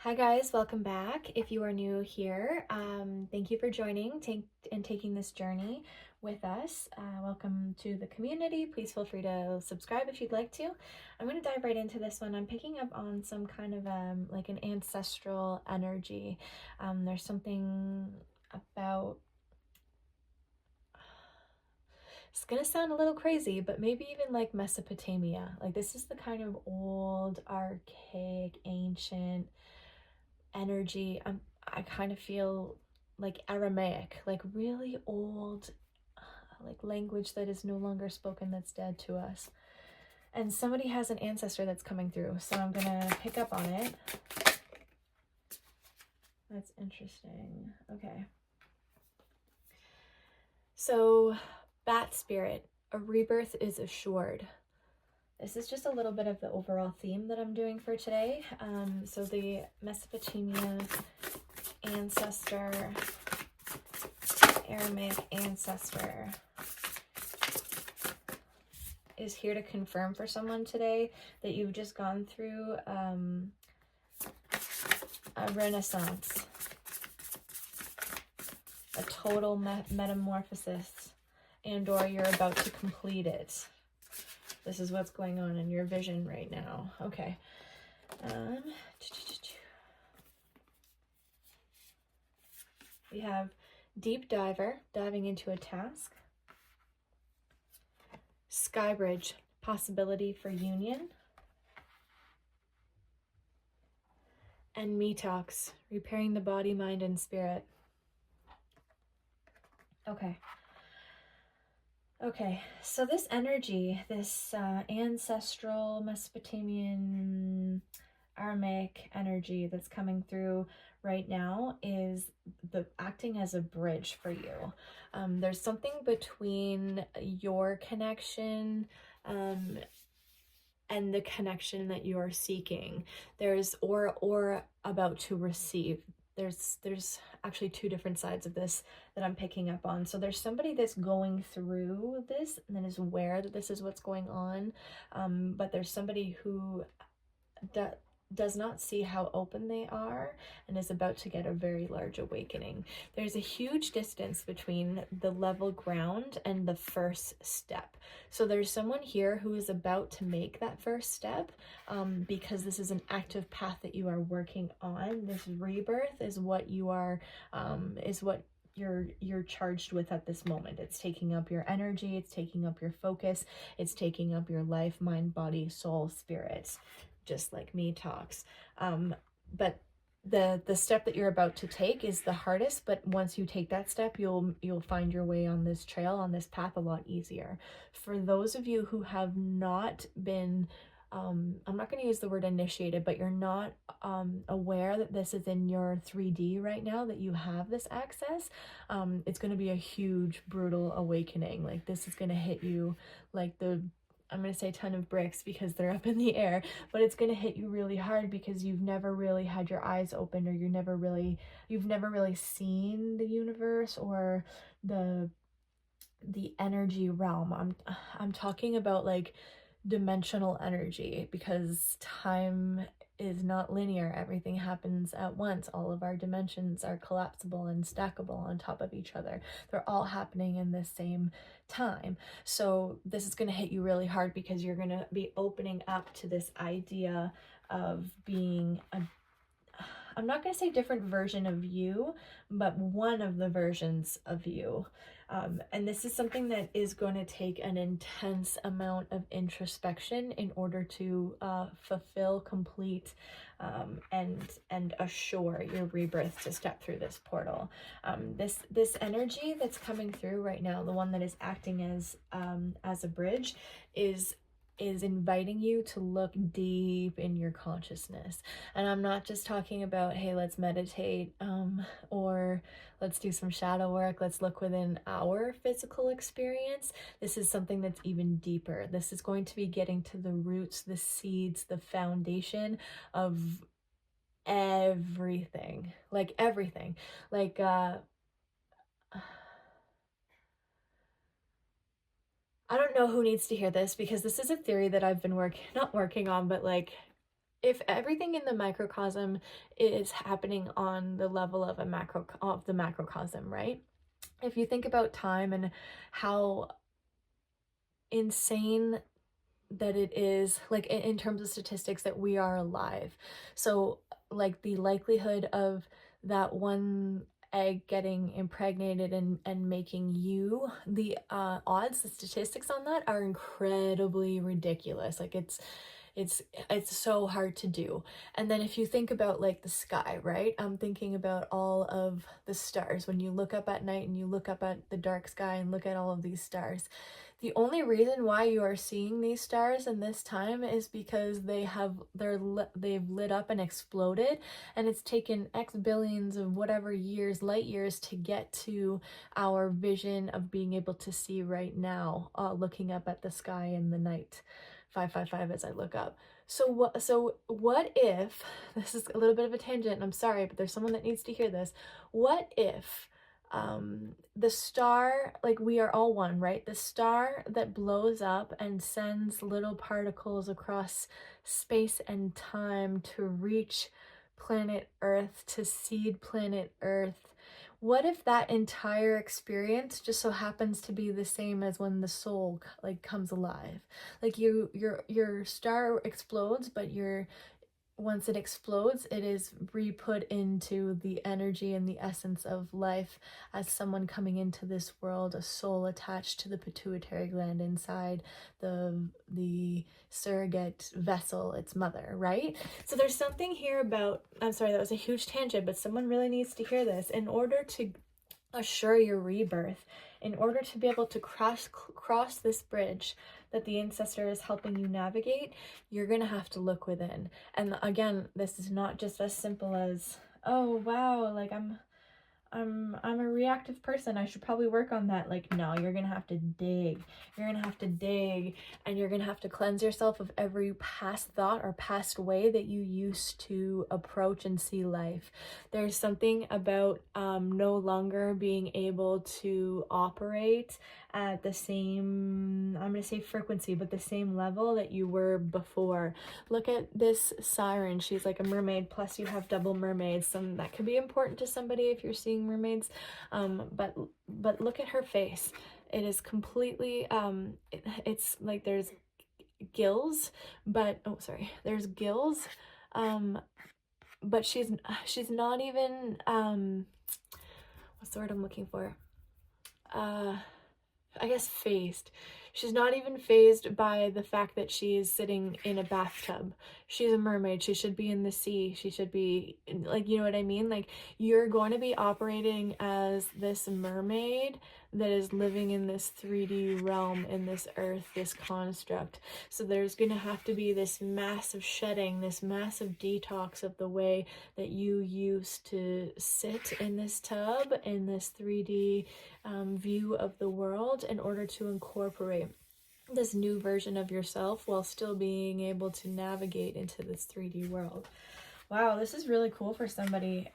Hi guys, welcome back. If you are new here, thank you for joining and taking this journey with us. Welcome to the community. Please feel free to subscribe if you'd like to. I'm going to dive right into this one. I'm picking up on some kind of like an ancestral energy. There's something about, it's going to sound a little crazy, but maybe even like Mesopotamia. Like this is the kind of old, archaic, ancient energy. I kind of feel like Aramaic, like really old, like language that is no longer spoken, that's dead to us. And somebody has an ancestor that's coming through, so I'm gonna pick up on it. That's interesting. Okay. So, bat spirit, a rebirth is assured. This is just a little bit of the overall theme that I'm doing for today. So the Mesopotamia ancestor, Aramaic ancestor, is here to confirm for someone today that you've just gone through a renaissance, a total metamorphosis, and or you're about to complete it. This is what's going on in your vision right now. Okay. We have deep diver, diving into a task. Skybridge, possibility for union. And me-tox, repairing the body, mind, and spirit. Okay, so this energy, this ancestral Mesopotamian Aramaic energy that's coming through right now is acting as a bridge for you. There's something between your connection and the connection that you're seeking. There's or about to receive. There's actually two different sides of this that I'm picking up on. So there's somebody that's going through this and then is aware that this is what's going on, but there's somebody who does not see how open they are and is about to get a very large awakening. There's a huge distance between the level ground and the first step. So there's someone here who is about to make that first step because this is an active path that you are working on. This rebirth is what you are, you're charged with at this moment. It's taking up your energy, it's taking up your focus, it's taking up your life, mind, body, soul, spirit, just like me-tox. But the step that you're about to take is the hardest, but once you take that step, you'll find your way on this trail, on this path, a lot easier. For those of you who have not been I'm not going to use the word initiated, but you're not aware that this is in your 3D right now, that you have this access, it's going to be a huge, brutal awakening. Like this is going to hit you like I'm going to say ton of bricks because they're up in the air, but it's going to hit you really hard because you've never really had your eyes open, or you've never really seen the universe or the energy realm. I'm talking about like dimensional energy, because time is not linear. Everything happens at once. All of our dimensions are collapsible and stackable on top of each other. They're all happening in the same time. So this is going to hit you really hard because you're going to be opening up to this idea of being I'm not going to say different version of you, but one of the versions of you. And this is something that is going to take an intense amount of introspection in order to fulfill, complete, and assure your rebirth to step through this portal. This energy that's coming through right now, the one that is acting as a bridge, is inviting you to look deep in your consciousness. And I'm not just talking about, hey, let's meditate, or let's do some shadow work, let's look within our physical experience. This is something that's even deeper. This is going to be getting to the roots, the seeds, the foundation of everything. Like everything. Like I don't know who needs to hear this, because this is a theory that I've been not working on, but like if everything in the microcosm is happening on the level of the macrocosm, right? If you think about time and how insane that it is, like in terms of statistics, that we are alive. So like the likelihood of that one egg getting impregnated and making you, the odds, the statistics on that are incredibly ridiculous. Like it's so hard to do. And then if you think about like the sky, right? I'm thinking about all of the stars. When you look up at night and you look up at the dark sky and look at all of these stars, the only reason why you are seeing these stars in this time is because they've lit up and exploded, and it's taken X billions of whatever years, light years, to get to our vision of being able to see right now, looking up at the sky in the night. 555 as I look up. So what if, this is a little bit of a tangent, and I'm sorry, but there's someone that needs to hear this. What if the star, like we are all one, right? The star that blows up and sends little particles across space and time to reach planet Earth, to seed planet Earth. What if that entire experience just so happens to be the same as when the soul like comes alive? Like your star explodes, but once it explodes, it is re-put into the energy and the essence of life as someone coming into this world, a soul attached to the pituitary gland inside the surrogate vessel, its mother, right? So there's something here about, I'm sorry, that was a huge tangent, but someone really needs to hear this. In order to assure your rebirth, in order to be able to cross this bridge that the ancestor is helping you navigate, you're gonna have to look within. And again, this is not just as simple as, oh wow, like I'm a reactive person, I should probably work on that. Like, no, you're gonna have to dig. You're gonna have to dig, and you're gonna have to cleanse yourself of every past thought or past way that you used to approach and see life. There's something about no longer being able to operate at the same, I'm gonna say frequency, but the same level that you were before. Look at this siren. She's like a mermaid, plus you have double mermaids. Some that could be important to somebody if you're seeing mermaids. But look at her face. It is completely it's like there's gills, but oh sorry, there's gills, but she's not even what's the word I'm looking for? I guess phased. She's not even phased by the fact that she's sitting in a bathtub. She's a mermaid. She should be in the sea. She should be, like, you know what I mean? Like, you're going to be operating as this mermaid that is living in this 3D realm, in this earth, this construct. So there's going to have to be this massive shedding, this massive detox of the way that you used to sit in this tub, in this 3D view of the world, in order to incorporate this new version of yourself while still being able to navigate into this 3D world. Wow, this is really cool for somebody.